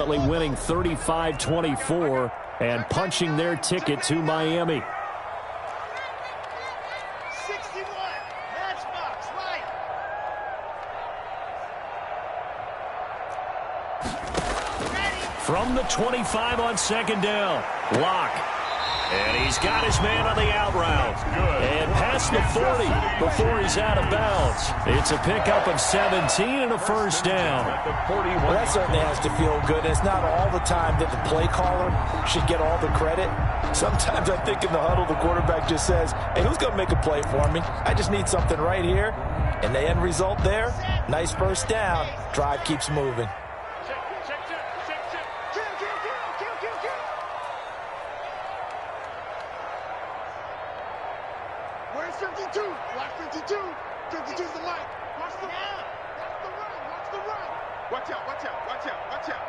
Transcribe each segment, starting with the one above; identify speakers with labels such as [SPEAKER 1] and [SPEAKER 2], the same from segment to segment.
[SPEAKER 1] ultimately winning 35-24 and punching their ticket to Miami.
[SPEAKER 2] 61, matchbox, right.
[SPEAKER 1] From the 25 on second down, Locke. And he's got his man on the out route. And past the 40 before he's out of bounds. It's a pickup of 17 and a first down.
[SPEAKER 3] Well, that certainly has to feel good. It's not all the time that the play caller should get all the credit. Sometimes I think in the huddle, the quarterback just says, hey, who's going to make a play for me? I just need something right here. And the end result there, nice first down. Drive keeps moving.
[SPEAKER 2] Where's 52? Block 52. 52's the light. Watch the run. Watch the run. Watch the run. Watch out. Watch out. Watch out. Watch out.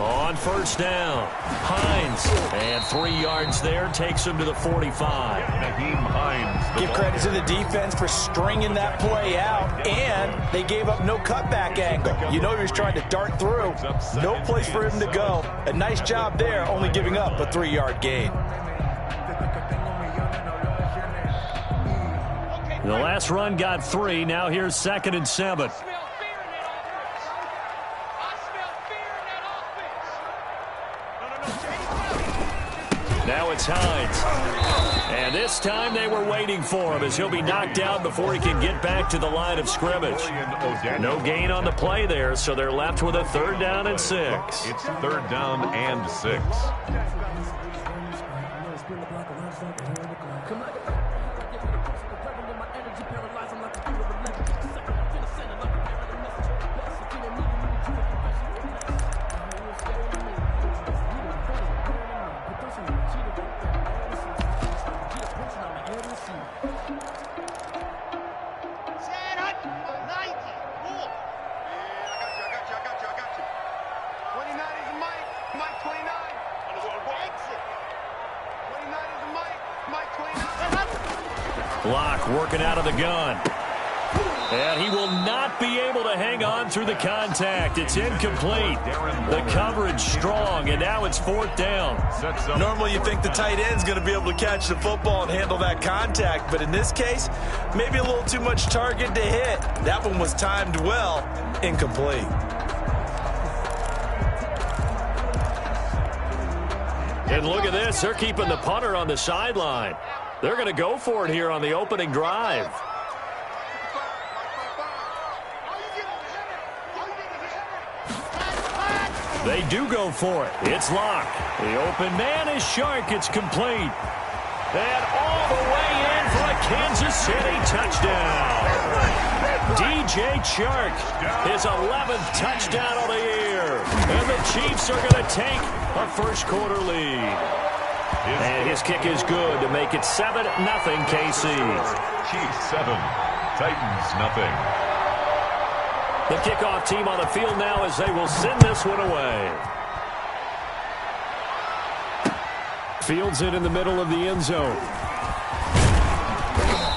[SPEAKER 1] On first down, Hines. And 3 yards there takes him to the 45.
[SPEAKER 4] Nyheim Hines.
[SPEAKER 3] Give credit to the defense for stringing that play out, and they gave up no cutback angle. You know he was trying to dart through. No place for him to go. A nice job there, only giving up a 3-yard gain.
[SPEAKER 1] The last run got 3. Now here's 2nd and 7. Now it's Hines. And this time they were waiting for him as he'll be knocked down before he can get back to the line of scrimmage. No gain on the play there, so they're left with a 3rd down and 6.
[SPEAKER 4] It's 3rd down and 6.
[SPEAKER 1] Locke working out of the gun. And he will not be able to hang on through the contact. It's incomplete. The coverage strong, and now it's 4th down.
[SPEAKER 3] Normally you think the tight end's going to be able to catch the football and handle that contact, but in this case, maybe a little too much target to hit. That one was timed well, incomplete.
[SPEAKER 1] And look at this. They're keeping the punter on the sideline. They're going to go for it here on the opening drive. They do go for it. It's Locke. The open man is Shark. It's complete. And all the way in for a Kansas City touchdown. DJ Chark, his 11th touchdown of the year. And the Chiefs are going to take a first-quarter lead. And his kick is good to make it 7-0 KC.
[SPEAKER 4] Chiefs 7, Titans nothing.
[SPEAKER 1] The kickoff team on the field now as they will send this one away. Fields it in the middle of the end zone.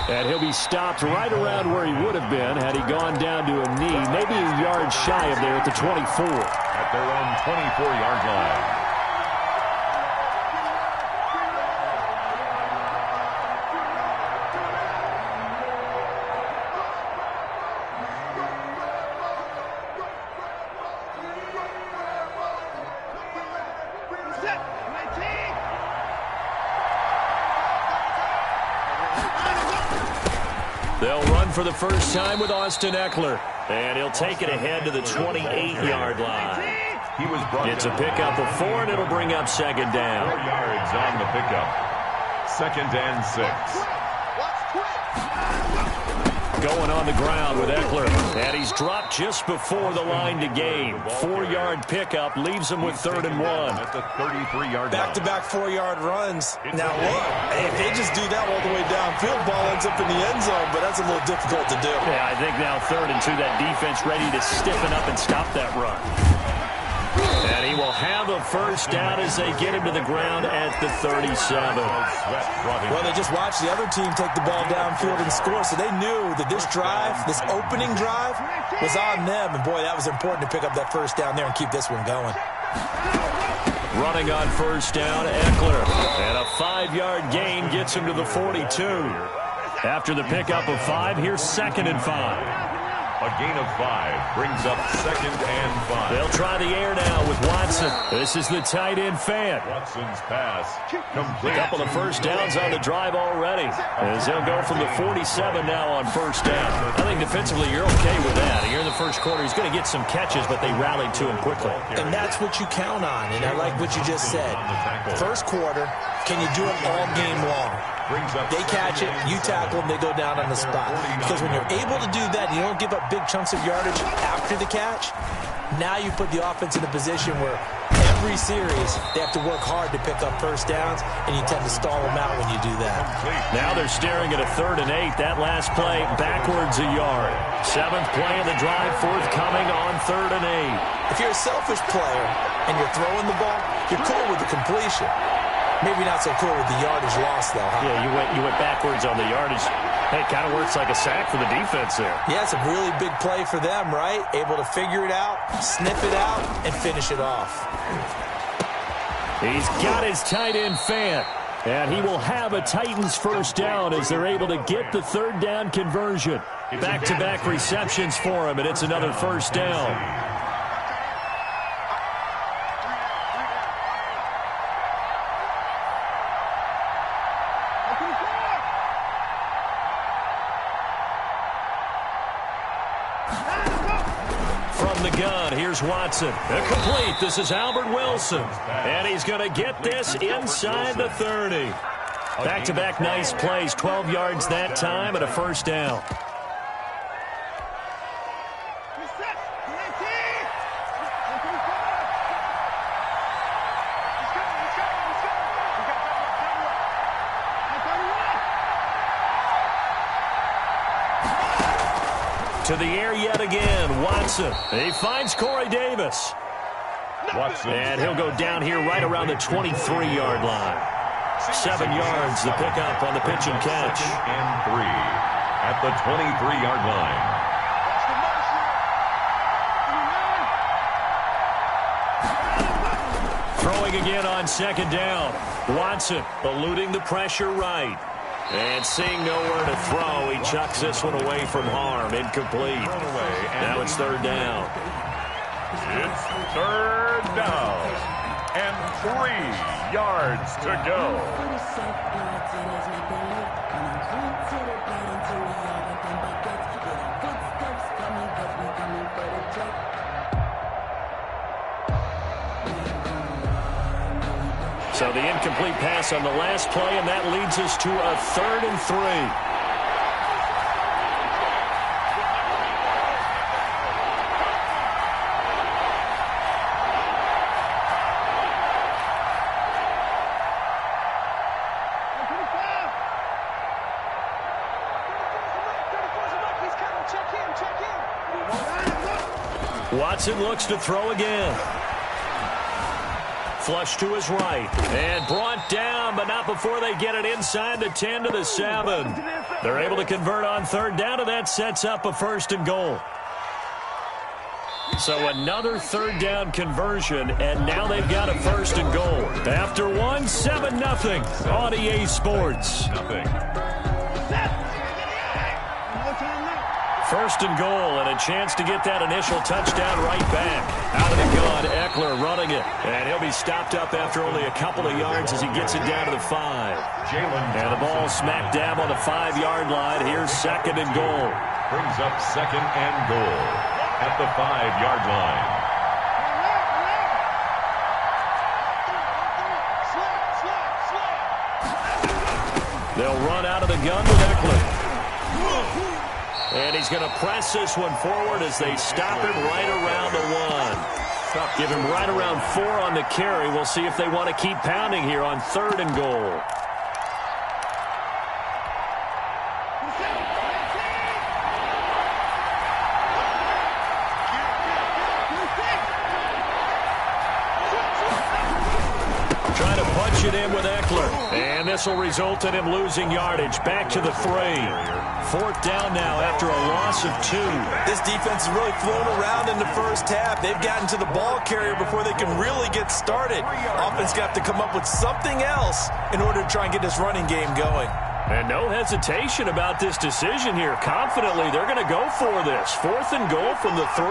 [SPEAKER 1] And he'll be stopped right around where he would have been had he gone down to a knee, maybe a yard shy of there at the 24.
[SPEAKER 4] At their own 24-yard line.
[SPEAKER 1] They'll run for the first time with Austin Eckler. And he'll take it ahead to the 28-yard line. It's a pickup of 4, and it'll bring up 2nd down.
[SPEAKER 4] 4 yards on the pickup. 2nd and 6.
[SPEAKER 1] Going on the ground with Eckler. And he's dropped just before the line to gain. 4-yard pickup leaves him with 3rd and 1.
[SPEAKER 4] At the 33-yard line.
[SPEAKER 3] Back-to-back 4-yard runs. Now look, if they just do that all the way downfield, ball ends up in the end zone, but that's a little difficult to do.
[SPEAKER 1] Yeah, I think now 3rd and 2, that defense ready to stiffen up and stop that run. And he will have a first down as they get him to the ground at the 37.
[SPEAKER 3] Well, they just watched the other team take the ball downfield and score, so they knew that this drive, this opening drive, was on them, and boy, that was important to pick up that first down there and keep this one going.
[SPEAKER 1] Running on first down, Ekeler. And a 5-yard gain gets him to the 42. After the pickup of 5, here's 2nd and 5.
[SPEAKER 4] A gain of 5 brings up 2nd and 5.
[SPEAKER 1] They'll try the air now with Watson. This is the tight end Fant.
[SPEAKER 4] Watson's pass complete.
[SPEAKER 1] A couple of first downs on the drive already, as they'll go from the 47 now on first down. I think defensively you're okay with that. Here in the first quarter, he's going to get some catches, but they rallied to him quickly.
[SPEAKER 3] And that's what you count on, and I like what you just said. First quarter, can you do it all game long? They catch it, you tackle them, they go down on the spot. Because when you're able to do that, you don't give up big chunks of yardage after the catch, now you put the offense in a position where every series they have to work hard to pick up first downs, and you tend to stall them out when you do that.
[SPEAKER 1] Now they're staring at a 3rd and 8. That last play backwards a yard. 7th play of the drive, forthcoming on 3rd and 8.
[SPEAKER 3] If you're a selfish player and you're throwing the ball, you're cool with the completion. Maybe not so cool with the yardage loss, though, huh?
[SPEAKER 1] Yeah, you went backwards on the yardage. Hey, it kind of works like a sack for the defense there.
[SPEAKER 3] Yeah, it's a really big play for them, right? Able to figure it out, snip it out, and finish it off.
[SPEAKER 1] He's got his tight end Fant, and he will have a Titans first down as they're able to get the 3rd down conversion. Back-to-back receptions for him, and it's another first down. From the gun, here's Watson. Complete. This is Albert Wilson. And he's going to get this inside the 30. Back-to-back nice plays. 12 yards that time and a first down. To the air yet again, Watson. He finds Corey Davis.
[SPEAKER 4] Watson.
[SPEAKER 1] And he'll go down here right around the 23-yard line. 7 yards, the pickup on the pitch and catch.
[SPEAKER 4] 2nd and 3 at the 23-yard line.
[SPEAKER 1] Throwing again on 2nd down. Watson eluding the pressure right. And seeing nowhere to throw, he chucks this one away from harm. Incomplete. Now it's 3rd down.
[SPEAKER 4] It's 3rd down. And 3 yards to go.
[SPEAKER 1] So the incomplete pass on the last play, and that leads us to a 3rd and 3. Watson looks to throw again. Flush to his right. And brought down, but not before they get it inside the 10 to the 7. They're able to convert on 3rd down, and that sets up a 1st and goal. So another 3rd down conversion, and now they've got a 1st and goal. After 1, 7-0 on EA Sports.
[SPEAKER 4] Nothing.
[SPEAKER 1] 1st and goal, and a chance to get that initial touchdown right back. Out of the gun, Ekeler running it. And he'll be stopped up after only a couple of yards as he gets it down to the 5. And the ball smack dab on the 5-yard line. Here's 2nd and goal.
[SPEAKER 4] Brings up 2nd and goal at the 5-yard line.
[SPEAKER 1] They'll run out of the gun with Ekeler. And he's going to press this one forward as they stop him right around the 1. Give him right around 4 on the carry. We'll see if they want to keep pounding here on 3rd and goal. Trying to punch it in with Eckler. And this will result in him losing yardage. Back to the 3. 4th down now after a loss of 2.
[SPEAKER 3] This defense has really flown around in the first half. They've gotten to the ball carrier before they can really get started. Offense got to come up with something else in order to try and get this running game going.
[SPEAKER 1] And no hesitation about this decision here. Confidently, they're going to go for this. 4th and goal from the 3.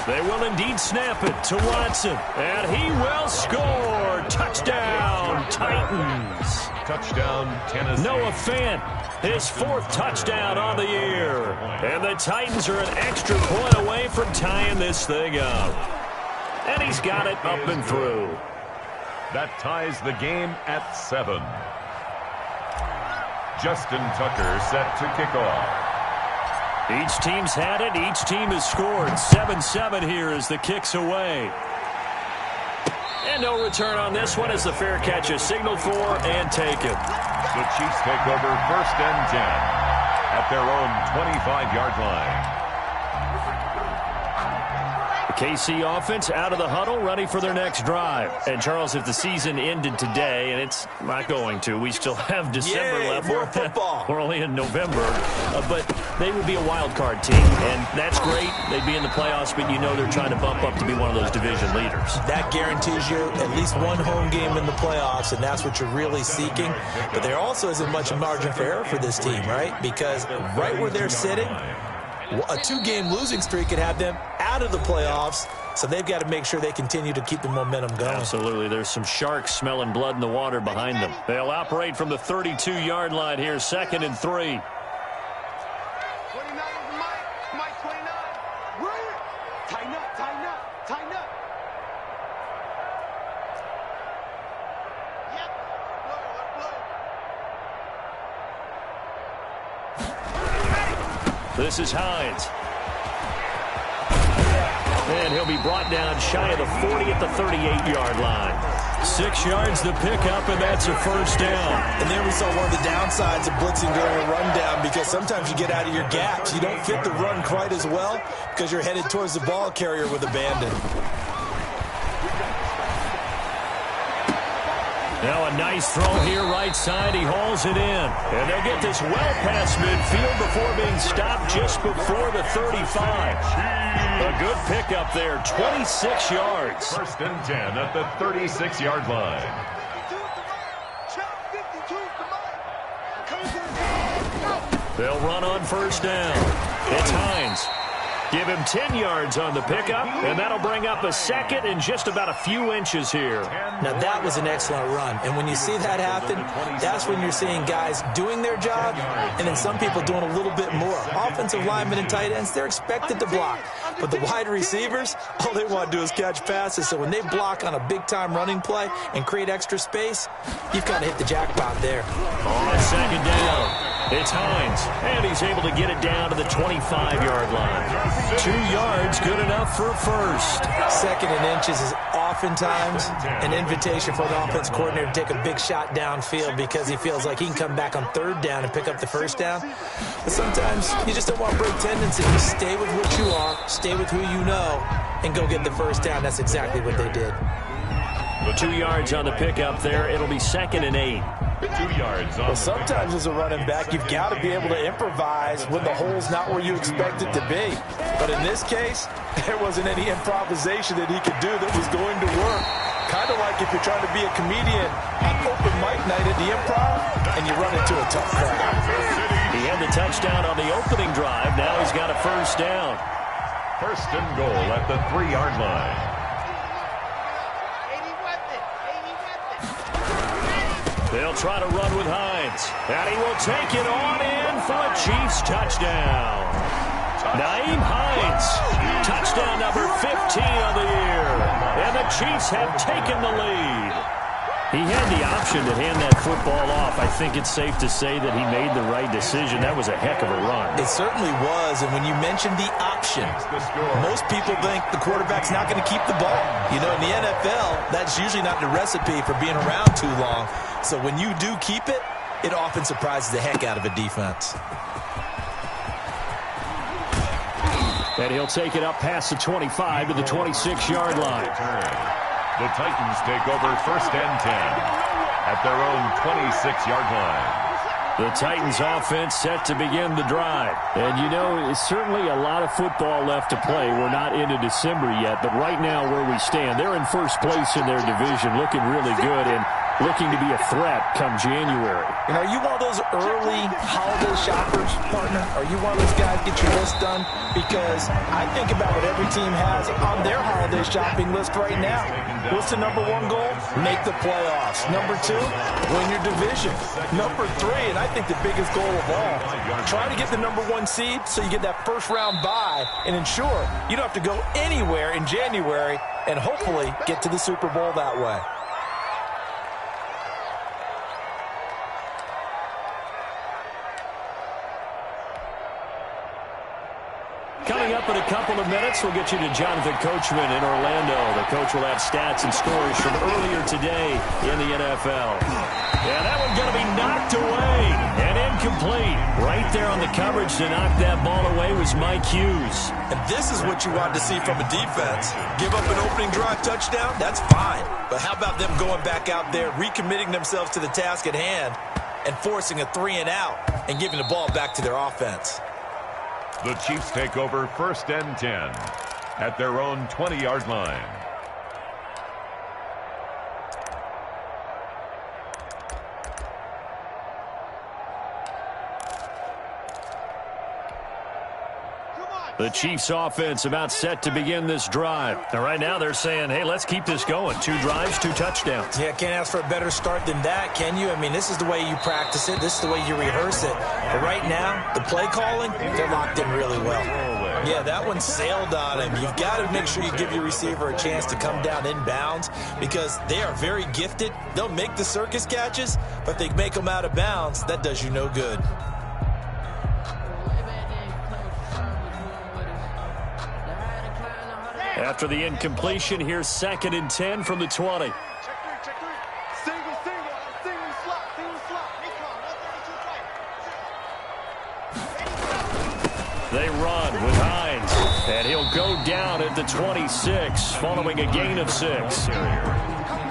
[SPEAKER 1] They will indeed snap it to Watson. And he will score. Touchdown, Titans.
[SPEAKER 4] Touchdown, Tennessee.
[SPEAKER 1] Noah Fant, his 4th touchdown on the year. And the Titans are an extra point away from tying this thing up. And he's got it up and through.
[SPEAKER 4] That ties the game at 7. Justin Tucker set to kick off.
[SPEAKER 1] Each team's had it. Each team has scored. 7-7 here as the kick's away. And no return on this one as the fair catch is signaled for and taken.
[SPEAKER 4] The Chiefs take over 1st and 10 at their own 25-yard line.
[SPEAKER 1] The KC offense out of the huddle, ready for their next drive. And, Charles, if the season ended today, and it's not going to, we still have December left.
[SPEAKER 3] More football.
[SPEAKER 1] We're only in November. But they would be a wild card team, and that's great. They'd be in the playoffs, but you know they're trying to bump up to be one of those division leaders.
[SPEAKER 3] That guarantees you at least one home game in the playoffs, and that's what you're really seeking. But there also isn't much margin for error for this team, right? Because right where they're sitting, a 2-game losing streak could have them out of the playoffs, so they've got to make sure they continue to keep the momentum going.
[SPEAKER 1] Absolutely. There's some sharks smelling blood in the water behind them. They'll operate from the 32-yard line here, 2nd and 3.
[SPEAKER 2] 29 is Mike 29. Right. Tighten up, tighten up, tighten up. Yep.
[SPEAKER 1] This is Hines. And he'll be brought down shy of the 40 at the 38-yard line. 6 yards the pickup, and that's a 1st down.
[SPEAKER 3] And there we saw one of the downsides of blitzing during a rundown, because sometimes you get out of your gaps. You don't fit the run quite as well because you're headed towards the ball carrier with abandon.
[SPEAKER 1] Now a nice throw here, right side. He hauls it in. And they'll get this well past midfield before being stopped just before the 35. A good pickup there, 26 yards.
[SPEAKER 4] 1st and 10 at the 36-yard line.
[SPEAKER 1] They'll run on 1st down. It's Hines. Give him 10 yards on the pickup, and that'll bring up a 2nd and just about a few inches here.
[SPEAKER 3] Now, that was an excellent run. And when you see that happen, that's when you're seeing guys doing their job and then some people doing a little bit more. Offensive linemen and tight ends, they're expected to block. But the wide receivers, all they want to do is catch passes. So when they block on a big-time running play and create extra space, you've got to hit the jackpot there.
[SPEAKER 1] On 2nd down. It's Hines, and he's able to get it down to the 25-yard line. 2 yards, good enough for a 1st.
[SPEAKER 3] 2nd and inches is oftentimes an invitation for the offense coordinator to take a big shot downfield because he feels like he can come back on 3rd down and pick up the 1st down. But sometimes you just don't want to break tendencies. You stay with what you are, stay with who you know, and go get the 1st down. That's exactly what they did.
[SPEAKER 1] 2 yards on the pickup there. It'll be 2nd and 8.
[SPEAKER 4] 2 yards on.
[SPEAKER 3] Well, sometimes as a running back, you've got to be able to improvise when the hole's not where you expect it to be. But in this case, there wasn't any improvisation that he could do that was going to work. Kind of like if you're trying to be a comedian on open mic night at the Improv and you run into a tough crowd.
[SPEAKER 1] He had the touchdown on the opening drive. Now he's got a 1st down.
[SPEAKER 4] 1st and goal at the 3-yard line.
[SPEAKER 1] They'll try to run with Hines. And he will take it on in for a Chiefs touchdown. Nyheim Hines, touchdown number 15 of the year. And the Chiefs have taken the lead. He had the option to hand that football off. I think it's safe to say that he made the right decision. That was a heck of a run.
[SPEAKER 3] It certainly was, and when you mentioned the option, most people think the quarterback's not going to keep the ball. You know, in the NFL, that's usually not the recipe for being around too long. So when you do keep it, it often surprises the heck out of a defense.
[SPEAKER 1] And he'll take it up past the 25 to the 26-yard line.
[SPEAKER 4] The Titans take over first and 10 at their own 26-yard line.
[SPEAKER 1] The Titans offense set to begin the drive. And, you know, it's certainly a lot of football left to play. We're not into December yet, but right now where we stand, they're in first place in their division, looking really good and looking to be a threat come January.
[SPEAKER 3] And are you one of those early holiday shoppers, partner? Are you one of those guys get your list done? Because I think about what every team has on their holiday shopping list right now. What's the number one goal? Make the playoffs. Number two, win your division. Number three, and I think the biggest goal of all, try to get the number one seed so you get that first round bye and ensure you don't have to go anywhere in January and hopefully get to the Super Bowl that way.
[SPEAKER 1] Coming up in a couple of minutes, we'll get you to Jonathan Coachman in Orlando. The coach will have stats and scores from earlier today in the NFL. Yeah, that one's going to be knocked away and incomplete. Right there on the coverage to knock that ball away was Mike Hughes.
[SPEAKER 3] And this is what you want to see from a defense. Give up an opening drive touchdown, that's fine. But how about them going back out there, recommitting themselves to the task at hand, and forcing a 3-and-out and giving the ball back to their offense?
[SPEAKER 4] The Chiefs take over first and 10 at their own 20-yard line.
[SPEAKER 1] The Chiefs offense about set to begin this drive. And right now they're saying, hey, let's keep this going. 2 drives, 2 touchdowns.
[SPEAKER 3] Yeah, can't ask for a better start than that, can you? I mean, this is the way you practice it. This is the way you rehearse it. But right now, the play calling, they're locked in really well. Yeah, that one sailed on him. You've got to make sure you give your receiver a chance to come down inbounds because they are very gifted. They'll make the circus catches, but if they make them out of bounds, that does you no good.
[SPEAKER 1] After the incompletion, here's 2nd and 10 from the 20.
[SPEAKER 2] Check three. Single slot.
[SPEAKER 1] They run with Hines, and he'll go down at the 26 following a gain of 6.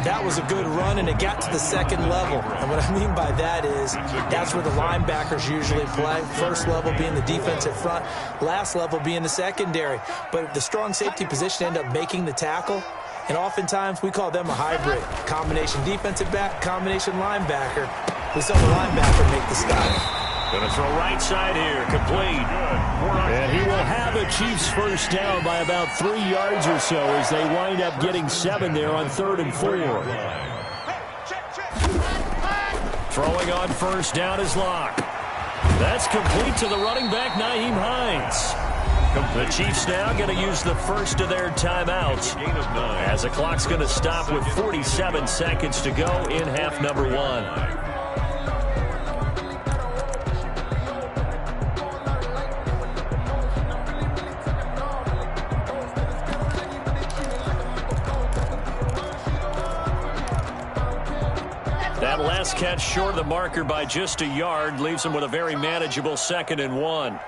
[SPEAKER 3] That was a good run, and it got to the second level. And what I mean by that is that's where the linebackers usually play. First level being the defensive front, last level being the secondary. But the strong safety position ended up making the tackle, and oftentimes we call them a hybrid. Combination defensive back, combination linebacker. We saw the linebacker make the stop.
[SPEAKER 1] Going to throw right side here, complete. And he will have a Chiefs first down by about 3 yards or so as they wind up getting 7 there on 3rd and 4. Throwing on first down is Locke. That's complete to the running back, Nyheim Hines. The Chiefs now going to use the first of their timeouts as the clock's going to stop with 47 seconds to go in half number 1. That last catch short of the marker by just a yard leaves him with a very manageable 2nd and 1.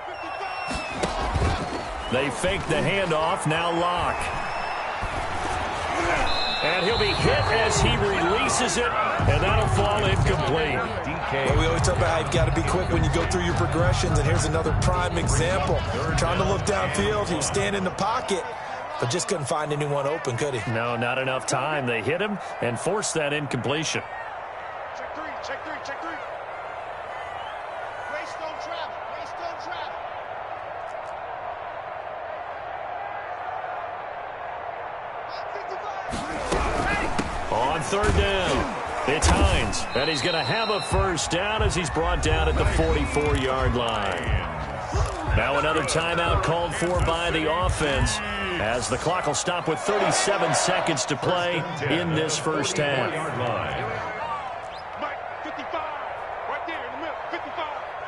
[SPEAKER 1] They fake the handoff, now Locke. And he'll be hit as he releases it, and that'll fall incomplete.
[SPEAKER 3] Well, we always talk about how you've got to be quick when you go through your progressions, and here's another prime example. Trying to look downfield, he was standing in the pocket, but just couldn't find anyone open, could he?
[SPEAKER 1] No, not enough time. They hit him and forced that incompletion.
[SPEAKER 2] Check three. Race don't travel.
[SPEAKER 1] On 3rd down, it's Hines, and he's going to have a first down as he's brought down at the 44-yard line. Now another timeout called for by the offense as the clock will stop with 37 seconds to play in this first half.
[SPEAKER 2] Mike, 55. Right there in the middle. 55.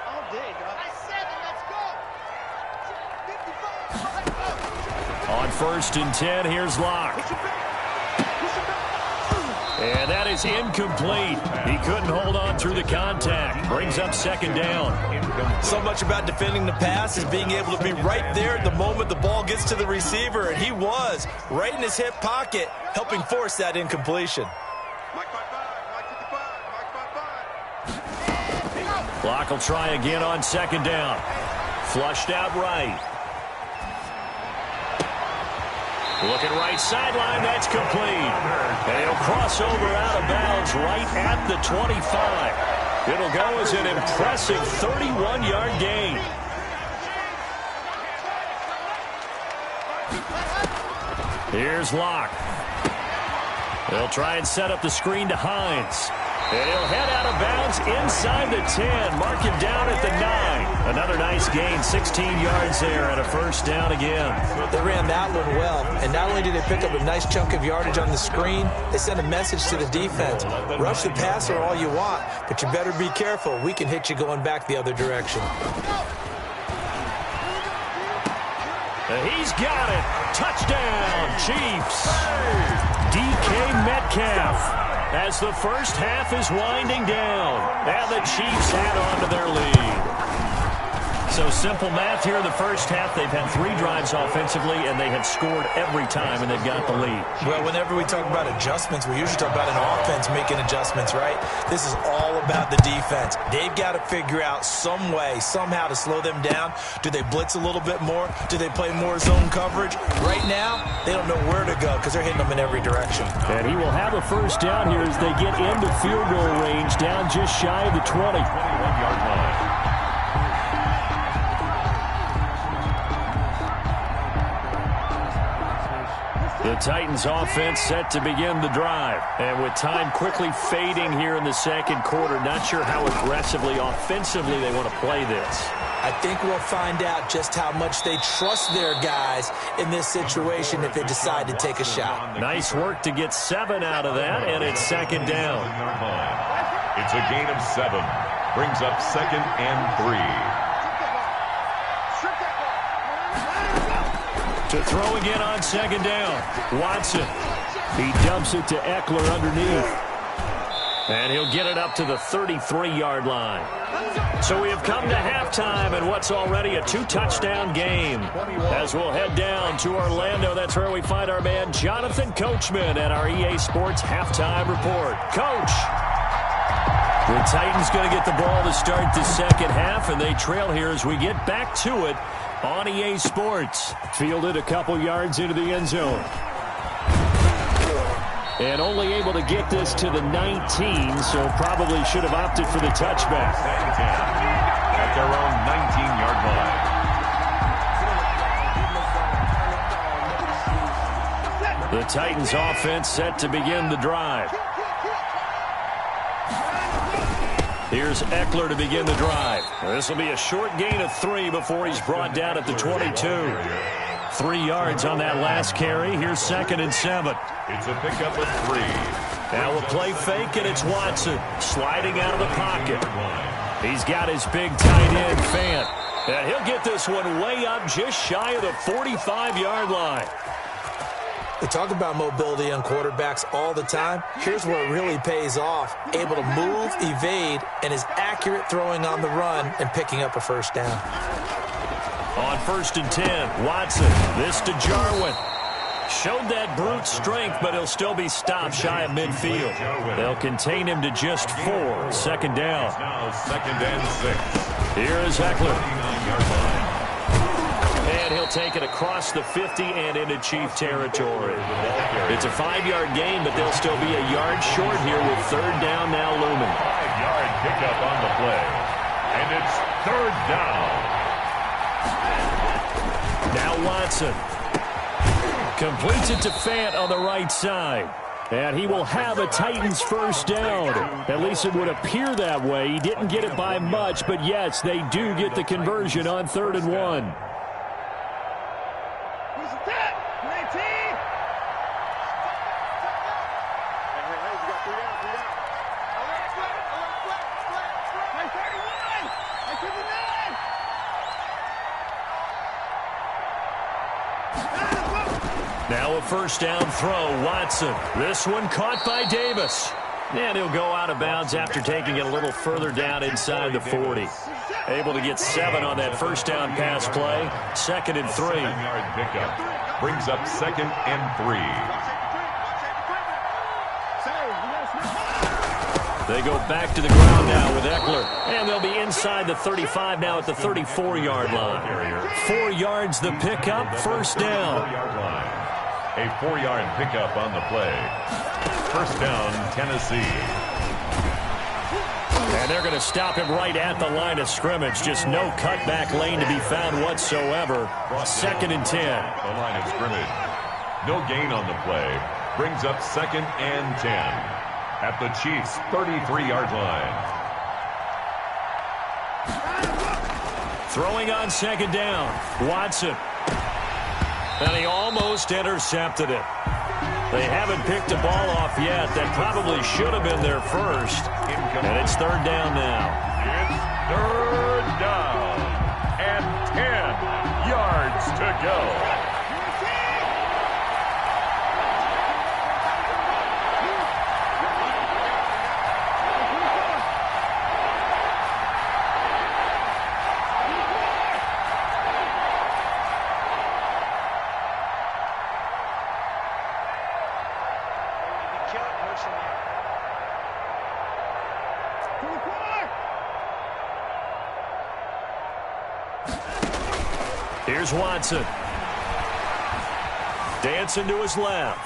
[SPEAKER 2] All day, dog. I said it. Let's go. 55.
[SPEAKER 1] On 1st and 10, here's Locke. And that is incomplete. He couldn't hold on through the contact. Brings up second down.
[SPEAKER 3] So much about defending the pass is being able to be right there at the moment the ball gets to the receiver. And he was right in his hip pocket, helping force that incompletion.
[SPEAKER 1] Clock will try again on second down. Flushed out right. Looking right sideline, that's complete. And he'll cross over out of bounds right at the 25. It'll go as an impressive 31-yard gain. Here's Locke. They'll try and set up the screen to Hines. And he'll head out of bounds inside the 10. Mark him down at the 9. Another nice gain, 16 yards there and a first down again.
[SPEAKER 3] They ran that one well. And not only did they pick up a nice chunk of yardage on the screen, they sent a message to the defense. Rush the passer all you want, but you better be careful. We can hit you going back the other direction.
[SPEAKER 1] He's got it. Touchdown, Chiefs. DK Metcalf. As the first half is winding down, and the Chiefs add on to their lead. So simple math here in the first half. They've had 3 drives offensively, and they have scored every time, and they've got the lead.
[SPEAKER 3] Well, whenever we talk about adjustments, we usually talk about an offense making adjustments, right? This is all about the defense. They've got to figure out some way, somehow to slow them down. Do they blitz a little bit more? Do they play more zone coverage? Right now, they don't know where to go because they're hitting them in every direction.
[SPEAKER 1] And he will have a first down here as they get into field goal range, down just shy of the 20.
[SPEAKER 4] 21-yard line.
[SPEAKER 1] The Titans offense set to begin the drive. And with time quickly fading here in the second quarter, not sure how aggressively, offensively they want to play this.
[SPEAKER 3] I think we'll find out just how much they trust their guys in this situation if they decide to take a shot.
[SPEAKER 1] Nice work to get 7 out of that, and it's second down.
[SPEAKER 4] It's a gain of 7. Brings up second and 3.
[SPEAKER 1] To throw again on second down. Watson. He dumps it to Eckler underneath. And he'll get it up to the 33-yard line. So we have come to halftime in what's already a 2-touchdown game. As we'll head down to Orlando, that's where we find our man Jonathan Coachman at our EA Sports Halftime Report. Coach. The Titans going to get the ball to start the second half, and they trail here as we get back to it on EA Sports. Fielded a couple yards into the end zone. And only able to get this to the 19, so probably should have opted for the touchback.
[SPEAKER 4] At their own 19-yard line.
[SPEAKER 1] The Titans offense set to begin the drive. Here's Eckler to begin the drive. This will be a short gain of 3 before he's brought down at the 22. 3 yards on that last carry. Here's second and 7.
[SPEAKER 4] It's a pickup of 3.
[SPEAKER 1] Now we'll play fake, and it's Watson sliding out of the pocket. He's got his big tight end, Fant. And he'll get this one way up just shy of the 45-yard line.
[SPEAKER 3] They talk about mobility on quarterbacks all the time. Here's where it really pays off. Able to move, evade, and is accurate throwing on the run and picking up a first down.
[SPEAKER 1] On first and 10, Watson. This to Jarwin. Showed that brute strength, but he'll still be stopped shy of midfield. They'll contain him to just 4. Second down.
[SPEAKER 4] Now second and 6.
[SPEAKER 1] Here is Eckler. And he'll take it across the 50 and into Chief territory. It's a 5-yard gain, but they'll still be a yard short here with third down now looming.
[SPEAKER 4] 5-yard pickup on the play. And it's third down.
[SPEAKER 1] Now Watson. Completes it to Fant on the right side. And he will have a Titans first down. At least it would appear that way. He didn't get it by much, but yes, they do get the conversion on 3rd and 1. Now a first down throw, Watson. This one caught by Davis. And he'll go out of bounds after taking it a little further down inside the 40. Able to get 7 on that first down pass play. 2nd and 3.
[SPEAKER 4] 7-yard pickup. Brings up 2nd and 3.
[SPEAKER 1] They go back to the ground now with Eckler. And they'll be inside the 35 now at the 34-yard line. 4 yards the pickup, first down.
[SPEAKER 4] A 4-yard pickup on the play. First down, Tennessee.
[SPEAKER 1] And they're going to stop him right at the line of scrimmage. Just no cutback lane to be found whatsoever. 2nd and 10.
[SPEAKER 4] The line of scrimmage. No gain on the play. Brings up 2nd and 10. At the Chiefs' 33-yard line.
[SPEAKER 1] Throwing on 2nd down. Watson. And he almost intercepted it. They haven't picked a ball off yet. That probably should have been their first. And it's 3rd down now.
[SPEAKER 4] It's 3rd down. And 10 yards to go.
[SPEAKER 1] Here's Watson. Dancing to his left.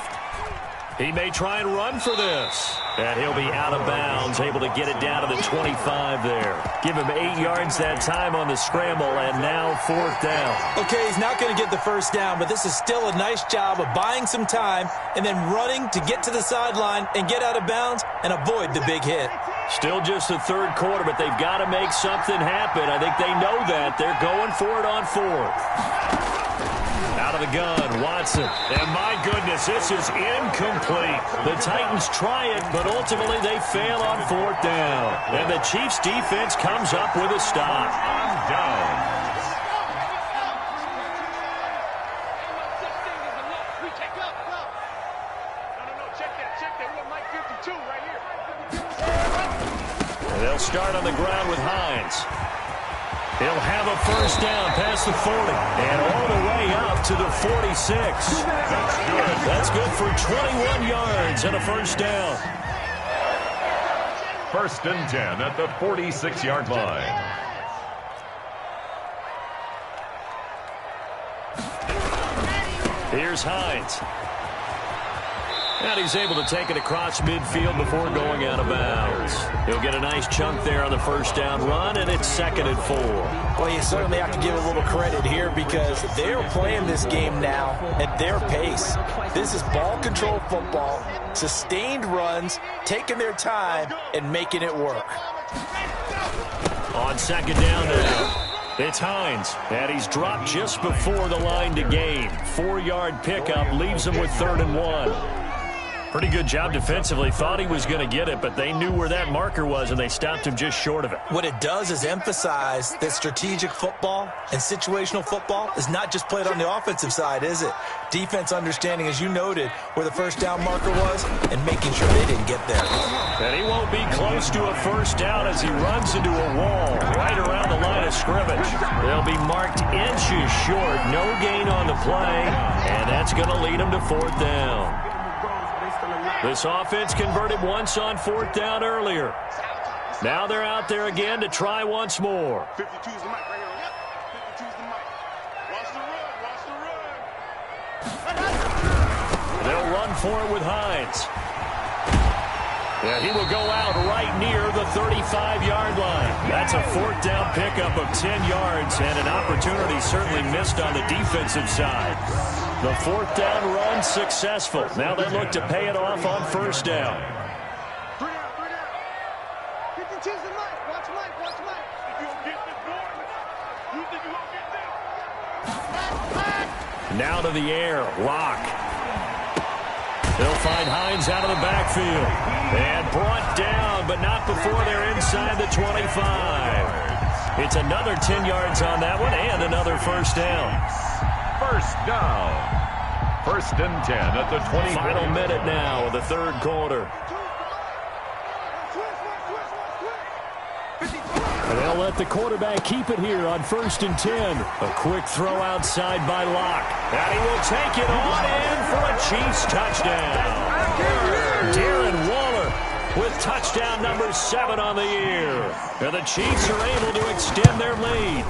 [SPEAKER 1] He may try and run for this. And he'll be out of bounds, able to get it down to the 25 there. Give him 8 yards that time on the scramble, and now 4th down.
[SPEAKER 3] Okay, he's not going to get the first down, but this is still a nice job of buying some time and then running to get to the sideline and get out of bounds and avoid the big hit.
[SPEAKER 1] Still just the 3rd quarter, but they've got to make something happen. I think they know that. They're going for it on 4th. Out of the gun, Watson. And my goodness, this is incomplete. The Titans try it, but ultimately they fail on 4th down. And the Chiefs defense comes up with a stop.
[SPEAKER 4] Down.
[SPEAKER 1] They'll start on the ground with Hines. He'll have a first down past the 40 and all the way up to the 46.
[SPEAKER 4] That's good.
[SPEAKER 1] That's good for 21 yards and a first down.
[SPEAKER 4] 1st and 10 at the 46-yard line.
[SPEAKER 1] Here's Hines. And he's able to take it across midfield before going out of bounds. He'll get a nice chunk there on the first down run, and it's 2nd and 4.
[SPEAKER 3] Well, you certainly have to give a little credit here because they're playing this game now at their pace. This is ball control football, sustained runs, taking their time, and making it work.
[SPEAKER 1] On 2nd down now. It's Hines, and he's dropped just before the line to gain. 4-yard pickup leaves him with 3rd and 1. Pretty good job defensively. Thought he was going to get it, but they knew where that marker was, and they stopped him just short of it.
[SPEAKER 3] What it does is emphasize that strategic football and situational football is not just played on the offensive side, is it? Defense understanding, as you noted, where the first down marker was and making sure they didn't get there.
[SPEAKER 1] And he won't be close to a first down as he runs into a wall right around the line of scrimmage. They'll be marked inches short. No gain on the play, and that's going to lead them to 4th down. This offense converted once on 4th down earlier. Now they're out there again to try once more.
[SPEAKER 2] 52's the mic right here. Yep. 52's the mic. Watch the run. Watch the run.
[SPEAKER 1] They'll run for it with Hines. Yeah, he will go out right near the 35-yard line. That's a 4th down pickup of 10 yards and an opportunity certainly missed on the defensive side. The 4th down run successful. Now they look to pay it off on first down.
[SPEAKER 2] 3 down. 52's the mic. Watch Mike. If you don't get this board, you think you won't get this?
[SPEAKER 1] Now to the air. Lock. They'll find Hines out of the backfield. And brought down, but not before they're inside the 25. It's another 10 yards on that one and another first down.
[SPEAKER 4] First down. First and 10 at the 20.
[SPEAKER 1] Final minute now of the third quarter. And they'll let the quarterback keep it here on 1st and 10. A quick throw outside by Locke. And he will take it on in for a Chiefs touchdown. Darren Waller with touchdown number 7 on the year. And the Chiefs are able to extend their lead.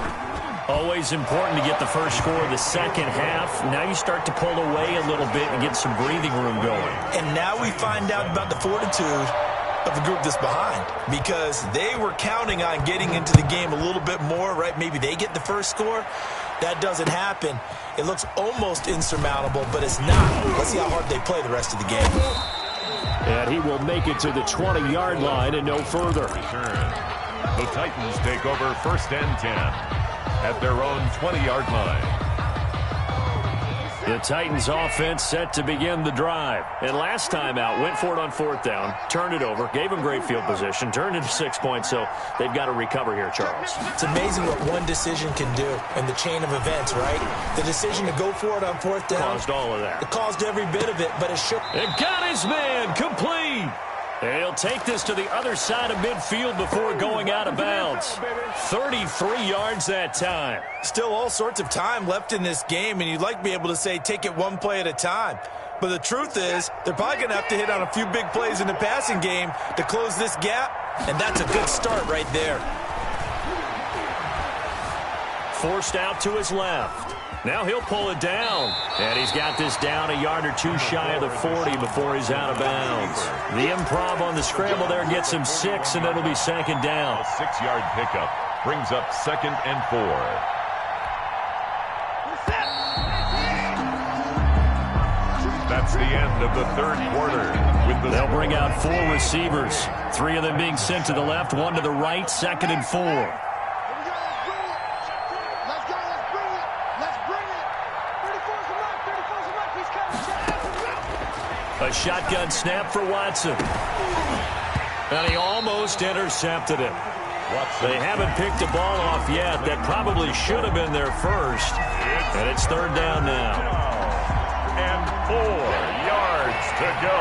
[SPEAKER 1] Always important to get the first score of the second half. Now you start to pull away a little bit and get some breathing room going.
[SPEAKER 3] And now we find out about the fortitude of the group that's behind, because they were counting on getting into the game a little bit more, right? Maybe they get the first score. That doesn't happen. It looks almost insurmountable, but it's not. Let's see how hard they play the rest of the game.
[SPEAKER 1] And he will make it to the 20-yard line and no further.
[SPEAKER 4] The Titans take over 1st and 10 at their own 20-yard line.
[SPEAKER 1] The Titans offense set to begin the drive. And last time out, went for it on 4th down, turned it over, gave them great field position, turned into 6 points, so they've got to recover here, Charles.
[SPEAKER 3] It's amazing what one decision can do in the chain of events, right? The decision to go for it on 4th down
[SPEAKER 1] Caused all of that.
[SPEAKER 3] It caused every bit of it, but it shook.
[SPEAKER 1] It got his man complete. And he'll take this to the other side of midfield before going out of bounds. 33 yards that time.
[SPEAKER 3] Still all sorts of time left in this game, and you'd like to be able to say take it one play at a time. But the truth is, they're probably going to have to hit on a few big plays in the passing game to close this gap, and that's a good start right there.
[SPEAKER 1] Forced out to his left. Now he'll pull it down. And he's got this down a yard or two shy of the 40 before he's out of bounds. The improv on the scramble there gets him 6, and it'll be 2nd down.
[SPEAKER 4] A 6-yard pickup brings up 2nd and 4. That's the end of the third quarter.
[SPEAKER 1] They'll bring out 4 receivers. 3 of them being sent to the left, 1 to the right, 2nd and 4. A shotgun snap for Watson. And he almost intercepted it. They haven't picked a ball off yet. That probably should have been their first. And it's 3rd down now.
[SPEAKER 4] And 4 yards to go.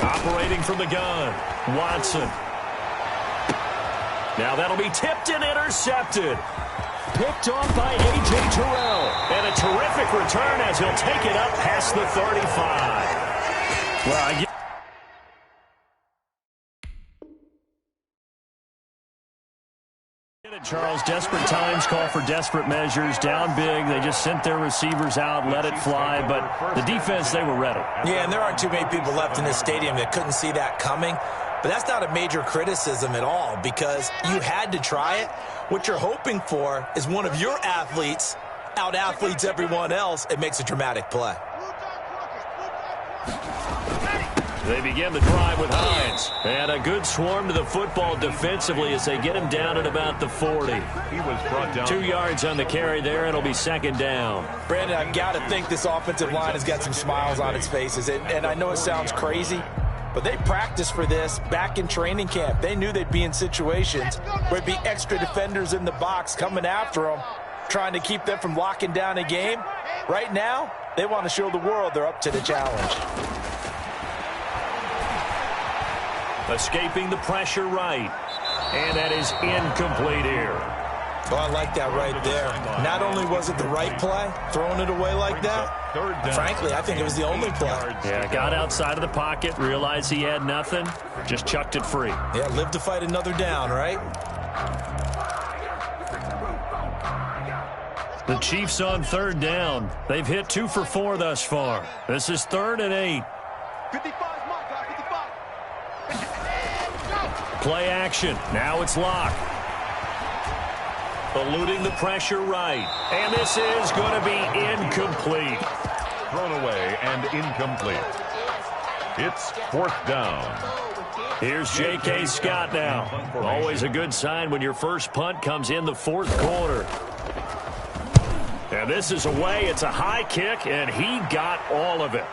[SPEAKER 1] Operating from the gun, Watson. Now that'll be tipped and intercepted. Picked off by A.J. Terrell. And a terrific return as he'll take it up past the 35. Well, Charles, desperate times call for desperate measures. Down big, they just sent their receivers out, let it fly, but the defense, they were ready.
[SPEAKER 3] Yeah, and there aren't too many people left in this stadium that couldn't see that coming. But that's not a major criticism at all, because you had to try it. What you're hoping for is one of your athletes out-athletes everyone else and makes a dramatic play.
[SPEAKER 1] They begin the drive with Hines. And a good swarm to the football defensively as they get him down at about the 40.
[SPEAKER 4] He was brought down.
[SPEAKER 1] 2 yards on the carry there. It'll be 2nd down.
[SPEAKER 3] Brandon, I've got to think this offensive line has got some smiles on its faces. And I know it sounds crazy, but they practiced for this back in training camp. They knew they'd be in situations where there'd be extra defenders in the box coming after them, trying to keep them from locking down a game. Right now, they want to show the world they're up to the challenge.
[SPEAKER 1] Escaping the pressure right. And that is incomplete here.
[SPEAKER 3] Oh, I like that right there. Not only was it the right play, throwing it away like that, frankly, I think it was the only play.
[SPEAKER 1] Yeah, got outside of the pocket, realized he had nothing, just chucked it free.
[SPEAKER 3] Yeah, live to fight another down, right?
[SPEAKER 1] The Chiefs on 3rd down. They've hit 2 for 4 thus far. This is 3rd and 8.
[SPEAKER 2] 55 is my guy, 55.
[SPEAKER 1] Play action. Now it's Locke. Eluding the pressure right. And this is going to be incomplete.
[SPEAKER 4] Thrown away and incomplete. It's 4th down.
[SPEAKER 1] Here's J.K. Scott now. Always a good sign when your first punt comes in the fourth quarter. And this is away. It's a high kick, and he got all of it.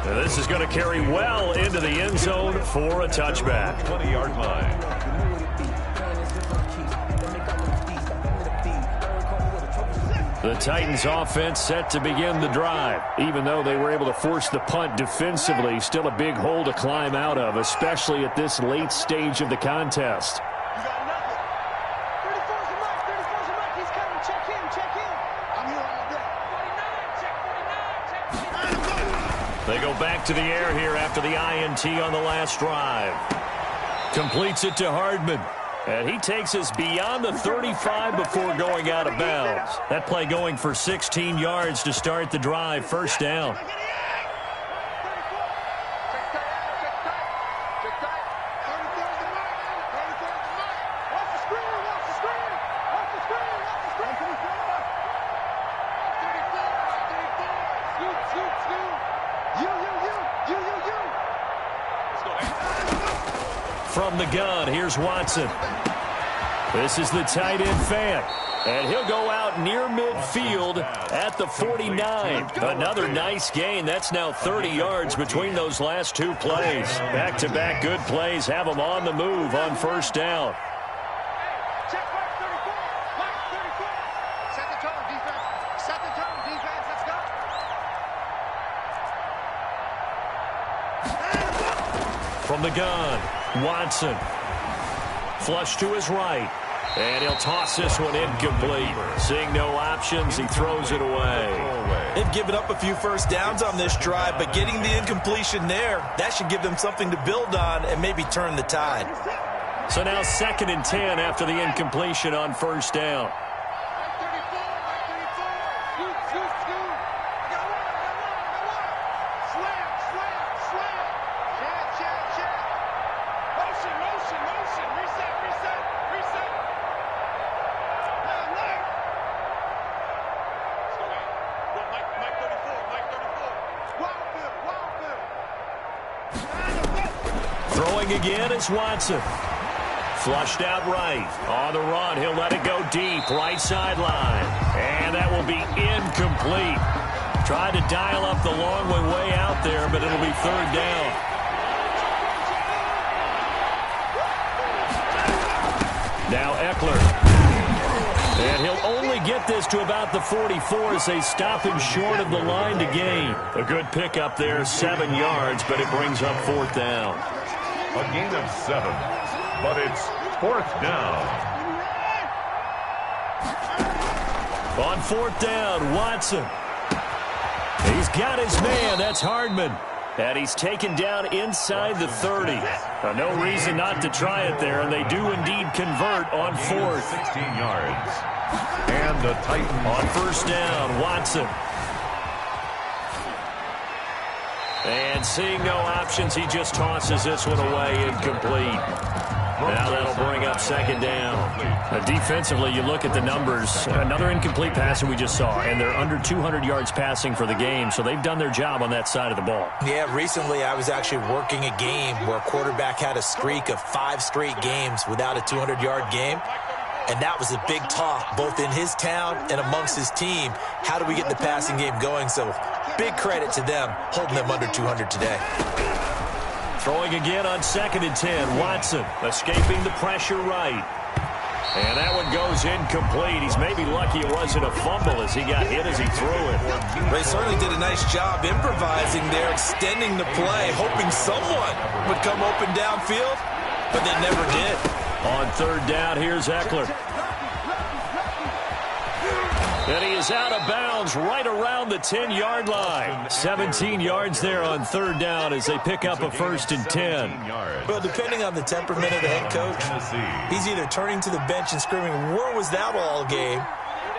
[SPEAKER 1] And this is going to carry well into the end zone for a touchback.
[SPEAKER 4] 20-yard line.
[SPEAKER 1] The Titans offense set to begin the drive. Even though they were able to force the punt defensively, still a big hole to climb out of, especially at this late stage of the contest.
[SPEAKER 2] You got nothing. 34's the mark. 34's the mark. He's coming. Check him. Check him. I'm here all day. 49. Check 49. Check.
[SPEAKER 1] They go back to the air here after the INT on the last drive. Completes it to Hardman. And he takes us beyond the 35 before going out of bounds. That play going for 16 yards to start the drive. First down. From the gun, here's Watson. This is the tight end fan. And he'll go out near midfield at the 49. Another nice gain. That's now 30 yards between those last two plays. Back-to-back good plays have them on the move on first down.
[SPEAKER 2] Check mark 34. Mark 34. Second turn, defense. Second turn, defense. Let's go.
[SPEAKER 1] From the gun, Watson. Flush to his right. And he'll toss this one incomplete. Seeing no options, he throws it away.
[SPEAKER 3] They've given up a few first downs on this drive, but getting the incompletion there, that should give them something to build on and maybe turn the tide.
[SPEAKER 1] So now 2nd and 10 after the incompletion on first down. Throwing again is Watson. Flushed out right. On the run, he'll let it go deep. Right sideline. And that will be incomplete. Tried to dial up the long way out there, but it'll be third down. Now Eckler. And he'll only get this to about the 44 as they stop him short of the line to gain. A good pickup there, 7 yards, but it brings up fourth down.
[SPEAKER 4] A gain of 7, but it's fourth down.
[SPEAKER 1] On fourth down, Watson. He's got his man. That's Hardman. And he's taken down inside the 30. No reason not to try it there, and they do indeed convert on fourth.
[SPEAKER 4] 16 yards. And the Titans
[SPEAKER 1] on first down, Watson. And seeing no options, he just tosses this one away incomplete. Now that'll bring up second down. Defensively, you look at the numbers. Another incomplete pass that we just saw, and they're under 200 yards passing for the game, so they've done their job on that side of the ball.
[SPEAKER 3] Yeah, recently I was actually working a game where a quarterback had a streak of 5 straight games without a 200-yard game. And that was a big talk, both in his town and amongst his team. How do we get the passing game going? So big credit to them, holding them under 200 today.
[SPEAKER 1] Throwing again on 2nd and 10. Watson escaping the pressure right. And that one goes incomplete. He's maybe lucky it wasn't a fumble as he got hit as he threw it.
[SPEAKER 3] They certainly did a nice job improvising there, extending the play, hoping someone would come open downfield, but they never did.
[SPEAKER 1] On third down, here's Eckler. And he is out of bounds right around the 10-yard line. 17 yards there on third down as they pick up a 1st and 10.
[SPEAKER 3] Well, depending on the temperament of the head coach, he's either turning to the bench and screaming, "Where was that all game?"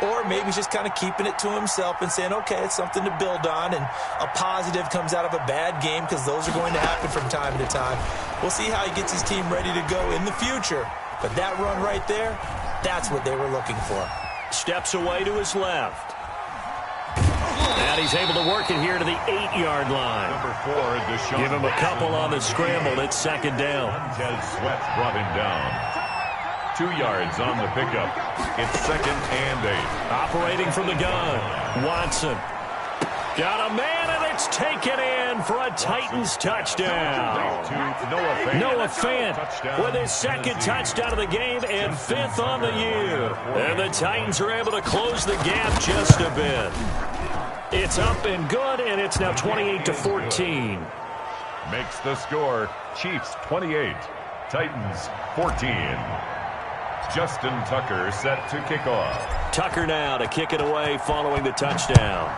[SPEAKER 3] Or maybe he's just kind of keeping it to himself and saying, okay, it's something to build on, and a positive comes out of a bad game because those are going to happen from time to time. We'll see how he gets his team ready to go in the future. But that run right there, that's what they were looking for.
[SPEAKER 1] Steps away to his left. And he's able to work it here to the 8-yard line.
[SPEAKER 4] Number 4, Deshaun.
[SPEAKER 1] Give him a couple on the scramble. It's second down.
[SPEAKER 4] Montez Sweat brought him down. 2 yards on the pickup. It's second and 8.
[SPEAKER 1] Operating from the gun. Watson. Got a man, and it's taken in for a Titans touchdown. Noah Fant with his second touchdown of the game and 5th on the year. And the Titans are able to close the gap just a bit. It's up and good, and it's now 28-14.
[SPEAKER 4] Makes the score. Chiefs 28, Titans 14. Justin Tucker set to kick off.
[SPEAKER 1] Tucker now to kick it away following the touchdown.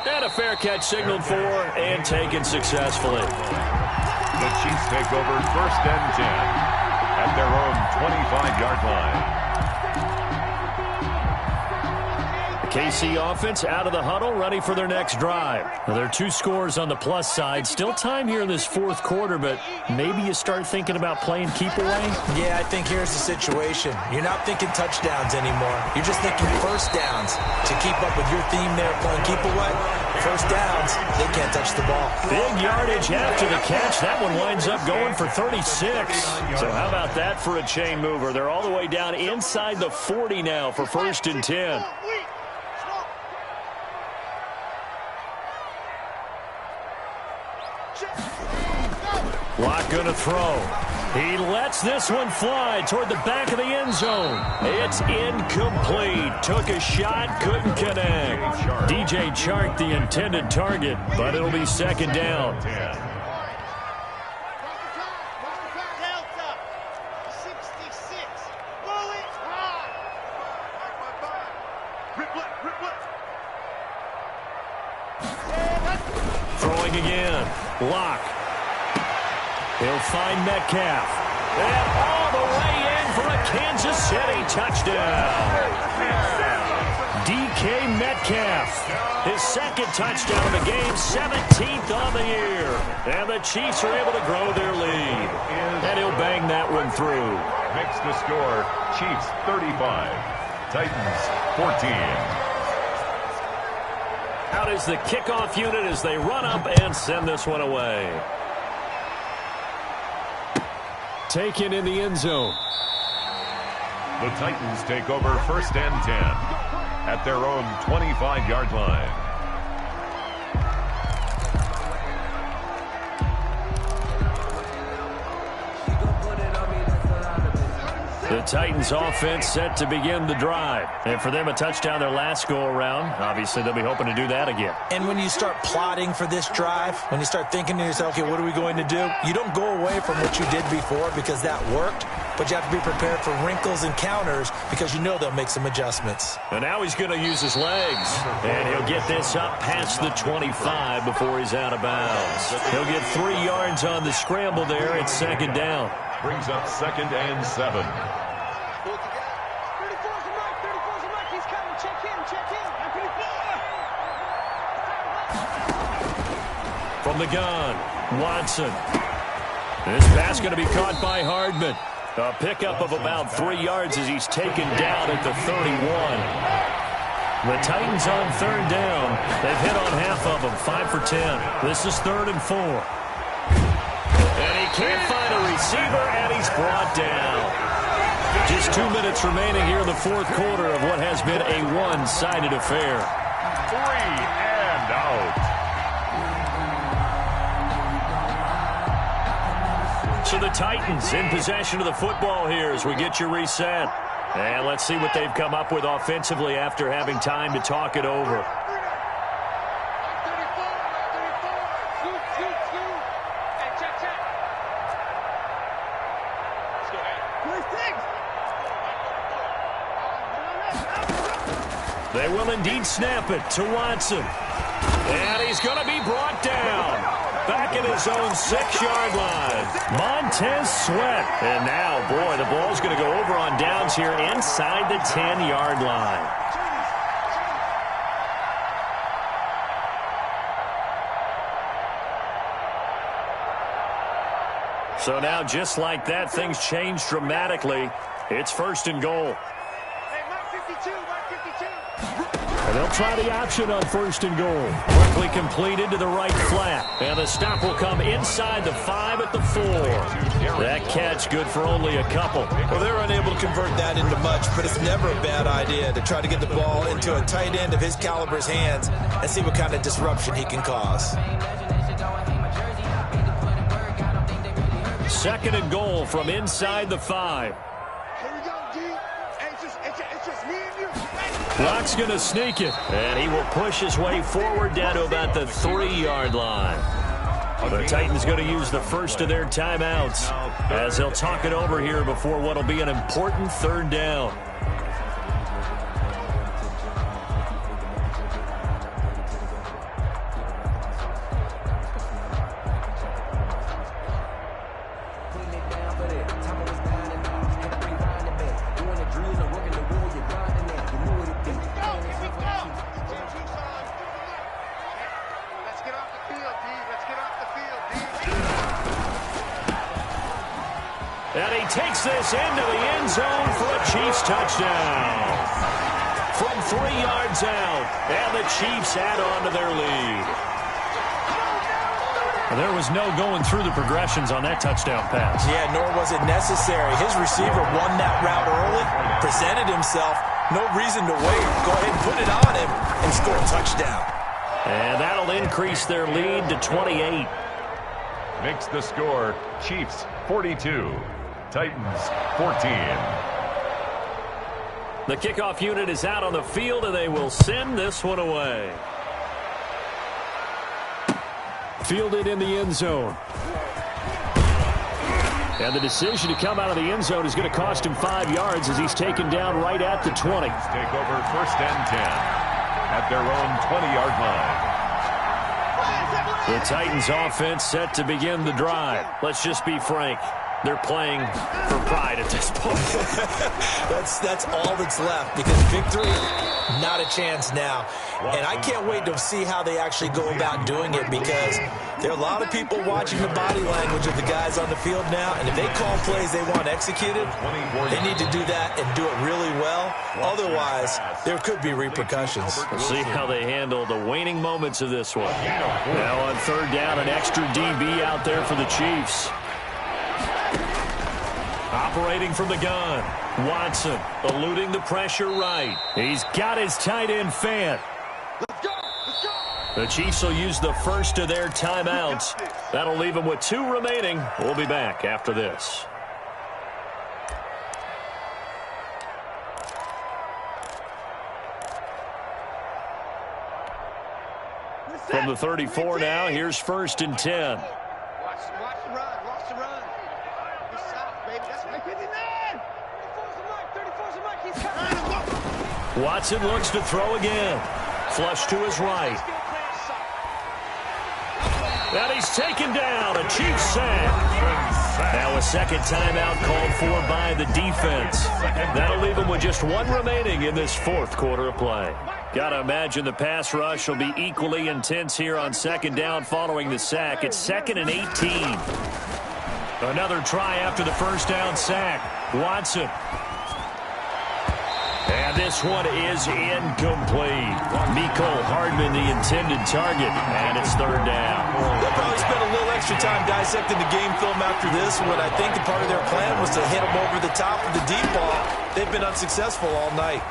[SPEAKER 1] And a fair catch signaled for and taken successfully.
[SPEAKER 4] The Chiefs take over first and 10 at their own 25-yard line.
[SPEAKER 1] KC offense out of the huddle, ready for their next drive. Now, there are 2 scores on the plus side. Still time here in this 4th quarter, but maybe you start thinking about playing keep away?
[SPEAKER 3] Yeah, I think here's the situation. You're not thinking touchdowns anymore. You're just thinking first downs. To keep up with your theme there, playing keep away, first downs, they can't touch the ball.
[SPEAKER 1] Big yardage after the catch. That one winds up going for 36. So how about that for a chain mover? They're all the way down inside the 40 now for first and 10. Locke going to throw. He lets this one fly toward the back of the end zone. It's incomplete. Took a shot, couldn't connect. DJ Chark the intended target, but it'll be second down. Throwing again. Locke. He'll find Metcalf. And all the way in for a Kansas City touchdown. DK Metcalf. His second touchdown of the game, 17th on the year. And the Chiefs are able to grow their lead. And he'll bang that one through.
[SPEAKER 4] Makes the score. Chiefs 35, Titans 14.
[SPEAKER 1] Out is the kickoff unit as they run up and send this one away. Taken in the end zone.
[SPEAKER 4] The Titans take over first and 10 at their own 25-yard line.
[SPEAKER 1] The Titans offense set to begin the drive. And for them, a touchdown their last go-around. Obviously, they'll be hoping to do that again.
[SPEAKER 3] And when you start plotting for this drive, when you start thinking to yourself, okay, what are we going to do? You don't go away from what you did before because that worked, but you have to be prepared for wrinkles and counters because you know they'll make some adjustments.
[SPEAKER 1] And now he's going to use his legs. And he'll get this up past the 25 before he's out of bounds. He'll get 3 yards on the scramble there. It's second down.
[SPEAKER 4] Brings up second and 7.
[SPEAKER 1] From the gun, Watson. This pass going to be caught by Hardman. A pickup of about 3 yards as he's taken down at the 31. The Titans on third down. They've hit on half of them, 5 for 10. This is 3rd and 4. And he can't find a receiver, and he's brought down. Just 2 minutes remaining here in the 4th quarter of what has been a one-sided affair.
[SPEAKER 4] 3 and out.
[SPEAKER 1] So the Titans in possession of the football here as we get you reset. And let's see what they've come up with offensively after having time to talk it over. They will indeed snap it to Watson. And he's going to be brought down. Back at his own 6-yard line. Montez Sweat. And now, boy, the ball's going to go over on downs here inside the 10-yard line. So now, just like that, things change dramatically. It's 1st and goal.
[SPEAKER 2] Hey, Mike 52,
[SPEAKER 1] And they'll try the option on 1st and goal. Quickly completed to the right flat. And the stop will come inside the 5 at the 4. That catch good for only a couple.
[SPEAKER 3] Well, they're unable to convert that into much, but it's never a bad idea to try to get the ball into a tight end of his caliber's hands and see what kind of disruption he can cause.
[SPEAKER 1] 2nd and goal from inside the 5.
[SPEAKER 2] Here we go, D. It's just me and you.
[SPEAKER 1] Clock's going to sneak it. And he will push his way forward down to about the 3-yard line. The Titans going to use the first of their timeouts as they'll talk it over here before what will be an important 3rd down. And he takes this into the end zone for a Chiefs touchdown. From 3 yards out, and the Chiefs add on to their lead. There was no going through the progressions on that touchdown pass.
[SPEAKER 3] Yeah, nor was it necessary. His receiver won that route early, presented himself, no reason to wait. Go ahead and put it on him and score a touchdown.
[SPEAKER 1] And that'll increase their lead to 28.
[SPEAKER 4] Makes the score Chiefs 42. Titans 14.
[SPEAKER 1] The kickoff unit is out on the field, and they will send this one away. Fielded in the end zone. And the decision to come out of the end zone is going to cost him 5 yards as he's taken down right at the 20.
[SPEAKER 4] Take over 1st and 10 at their own 20-yard line.
[SPEAKER 1] The Titans offense set to begin the drive. Let's just be frank. They're playing for pride at this point.
[SPEAKER 3] That's all that's left, because victory, not a chance now. And I can't wait to see how they actually go about doing it, because there are a lot of people watching the body language of the guys on the field now, and if they call plays they want executed, they need to do that and do it really well. Otherwise, there could be repercussions.
[SPEAKER 1] We'll see how they handle the waning moments of this one. Now on 3rd down, an extra DB out there for the Chiefs. Operating from the gun, Watson eluding the pressure right. He's got his tight end Fant.
[SPEAKER 2] Let's go.
[SPEAKER 1] The Chiefs will use the first of their timeouts. That'll leave them with 2 remaining. We'll be back after this. From the 34 now, here's 1st and 10.
[SPEAKER 2] Watch the run. Watch the run. He's soft, baby. That's my 59. 34's the mic. He's coming.
[SPEAKER 1] Watson looks to throw again. Flush to his right. And he's taken down. A Chiefs sack. Now a 2nd timeout called for by the defense. That'll leave them with just 1 remaining in this 4th quarter of play. Got to imagine the pass rush will be equally intense here on 2nd down following the sack. It's 2nd and 18. Another try after the 1st down sack. Watson. And this one is incomplete. Mecole Hardman, the intended target, and it's 3rd down.
[SPEAKER 3] They'll probably spend a little extra time dissecting the game film after this one. I think the part of their plan was to hit them over the top of the deep ball. They've been unsuccessful all night.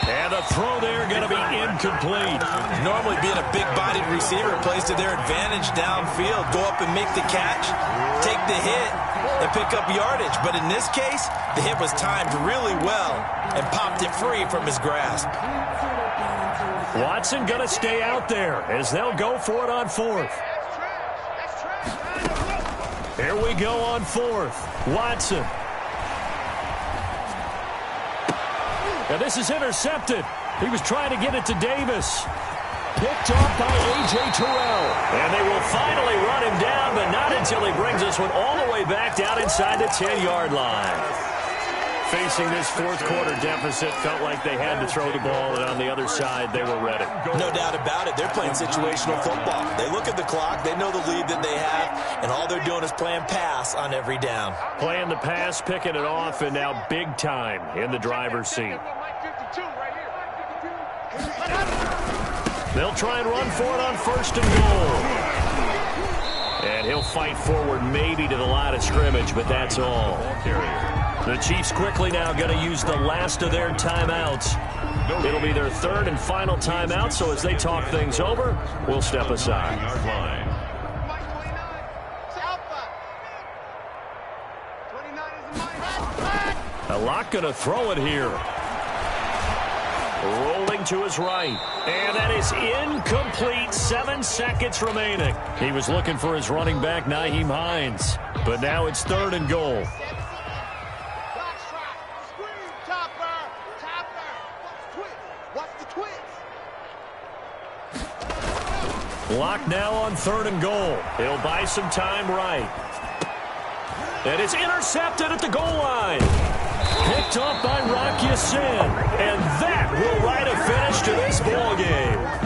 [SPEAKER 1] And the throw there going to be incomplete.
[SPEAKER 3] Normally being a big-bodied receiver plays to their advantage downfield. Go up and make the catch, take the hit, and pick up yardage. But in this case, the hit was timed really well and popped it free from his grasp.
[SPEAKER 1] Watson going to stay out there as they'll go for it on 4th. Here we go on 4th. Watson. And this is intercepted. He was trying to get it to Davis. Picked off by A.J. Terrell. And they will finally run him down, but not until he brings this one all the way back down inside the 10-yard line. Facing this fourth quarter deficit, felt like they had to throw the ball, and on the other side, they were ready.
[SPEAKER 3] No doubt about it. They're playing situational football. They look at the clock, they know the lead that they have, and all they're doing is playing pass on every down.
[SPEAKER 1] Playing the pass, picking it off, and now big time in the driver's seat. They'll try and run for it on 1st and goal. And he'll fight forward maybe to the line of scrimmage, but that's all. The Chiefs quickly now going to use the last of their timeouts. It'll be their 3rd and final timeout, so as they talk things over, we'll step aside. Locke going to throw it here. Rolling to his right. And that is incomplete. 7 seconds remaining. He was looking for his running back, Nyheim Hines. But now it's 3rd and goal. Locke now on 3rd and goal. He'll buy some time right. And it's intercepted at the goal line. Picked up by Rock Ya-Sin. And that will write a finish to this ball game.